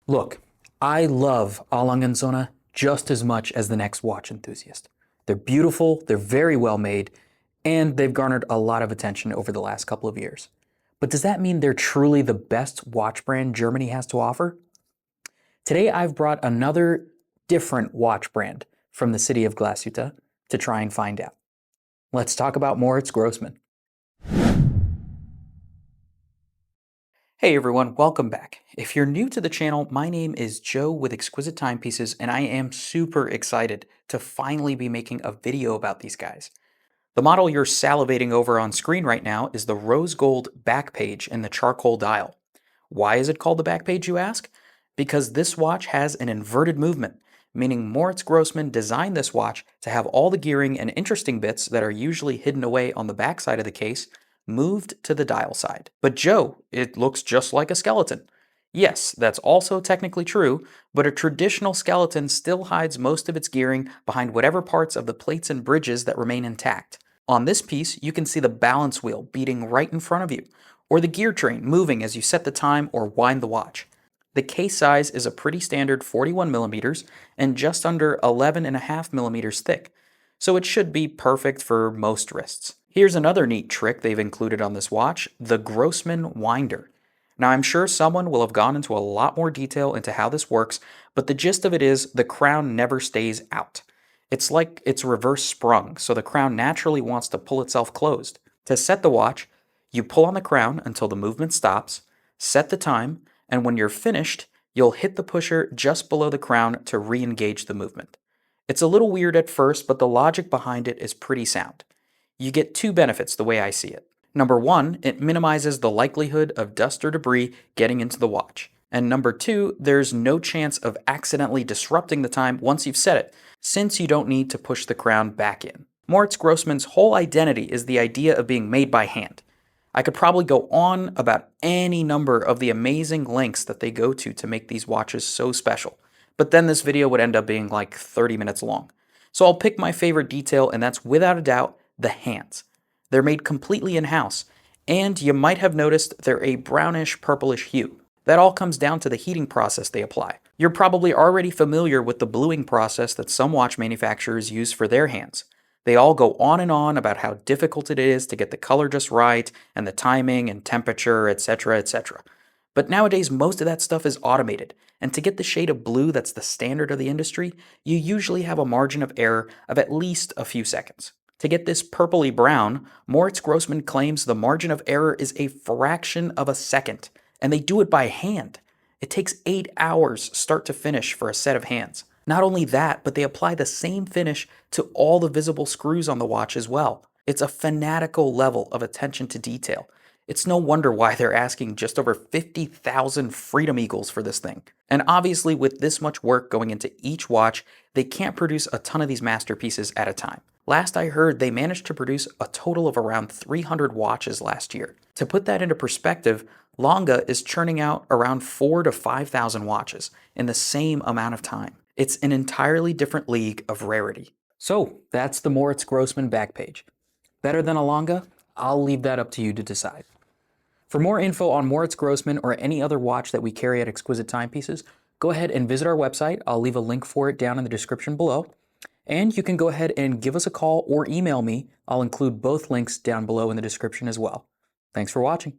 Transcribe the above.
Look, I love A. Lange & just as much as the next watch enthusiast. They're beautiful, they're very well made, and they've garnered a lot of attention over the last couple of years. But does that mean they're truly the best watch brand Germany has to offer? Today I've brought another different watch brand from the city of Glashütte to try and find out. Let's talk about Moritz Grossman. Hey everyone, welcome back. If you're new to the channel, my name is Joe with Exquisite Timepieces, and I am super excited to finally be making a video about these guys. The model you're salivating over on screen right now is the rose gold Backpage in the charcoal dial. Why is it called the Backpage, you ask? Because this watch has an inverted movement, meaning Moritz Grossman designed this watch to have all the gearing and interesting bits that are usually hidden away on the backside of the case moved to the dial side. But Joe, it looks just like a skeleton. Yes, that's also technically true, but a traditional skeleton still hides most of its gearing behind whatever parts of the plates and bridges that remain intact. On this piece, you can see the balance wheel beating right in front of you, or the gear train moving as you set the time or wind the watch. The case size is a pretty standard 41 millimeters and just under 11.5 millimeters thick, so it should be perfect for most wrists. Here's another neat trick they've included on this watch, the Grossman winder. Now I'm sure someone will have gone into a lot more detail into how this works, but the gist of it is the crown never stays out. It's like it's reverse sprung, so the crown naturally wants to pull itself closed. To set the watch, you pull on the crown until the movement stops, set the time, and when you're finished, you'll hit the pusher just below the crown to re-engage the movement. It's a little weird at first, but the logic behind it is pretty sound. You get two benefits the way I see it. Number one, it minimizes the likelihood of dust or debris getting into the watch. And number two, there's no chance of accidentally disrupting the time once you've set it, since you don't need to push the crown back in. Moritz Grossman's whole identity is the idea of being made by hand. I could probably go on about any number of the amazing lengths that they go to make these watches so special, but then this video would end up being like 30 minutes long. So I'll pick my favorite detail, and that's without a doubt the hands. They're made completely in-house, and you might have noticed they're a brownish purplish hue. That all comes down to the heating process they apply. You're probably already familiar with the bluing process that some watch manufacturers use for their hands. They all go on and on about how difficult it is to get the color just right, and the timing and temperature, etc., etc. But nowadays, most of that stuff is automated, and to get the shade of blue that's the standard of the industry, you usually have a margin of error of at least a few seconds. To get this purpley brown, Moritz Grossman claims the margin of error is a fraction of a second, and they do it by hand. It takes 8 hours start to finish for a set of hands. Not only that, but they apply the same finish to all the visible screws on the watch as well. It's a fanatical level of attention to detail. It's no wonder why they're asking just over 50,000 Freedom Eagles for this thing. And obviously with this much work going into each watch, they can't produce a ton of these masterpieces at a time. Last I heard, they managed to produce a total of around 300 watches last year. To put that into perspective, Lange is churning out around 4,000 to 5,000 watches in the same amount of time. It's an entirely different league of rarity. So that's the Moritz Grossman Backpage. Better than a Lange? I'll leave that up to you to decide. For more info on Moritz Grossman or any other watch that we carry at Exquisite Timepieces, go ahead and visit our website. I'll leave a link for it down in the description below. And you can go ahead and give us a call or email me. I'll include both links down below in the description as well. Thanks for watching.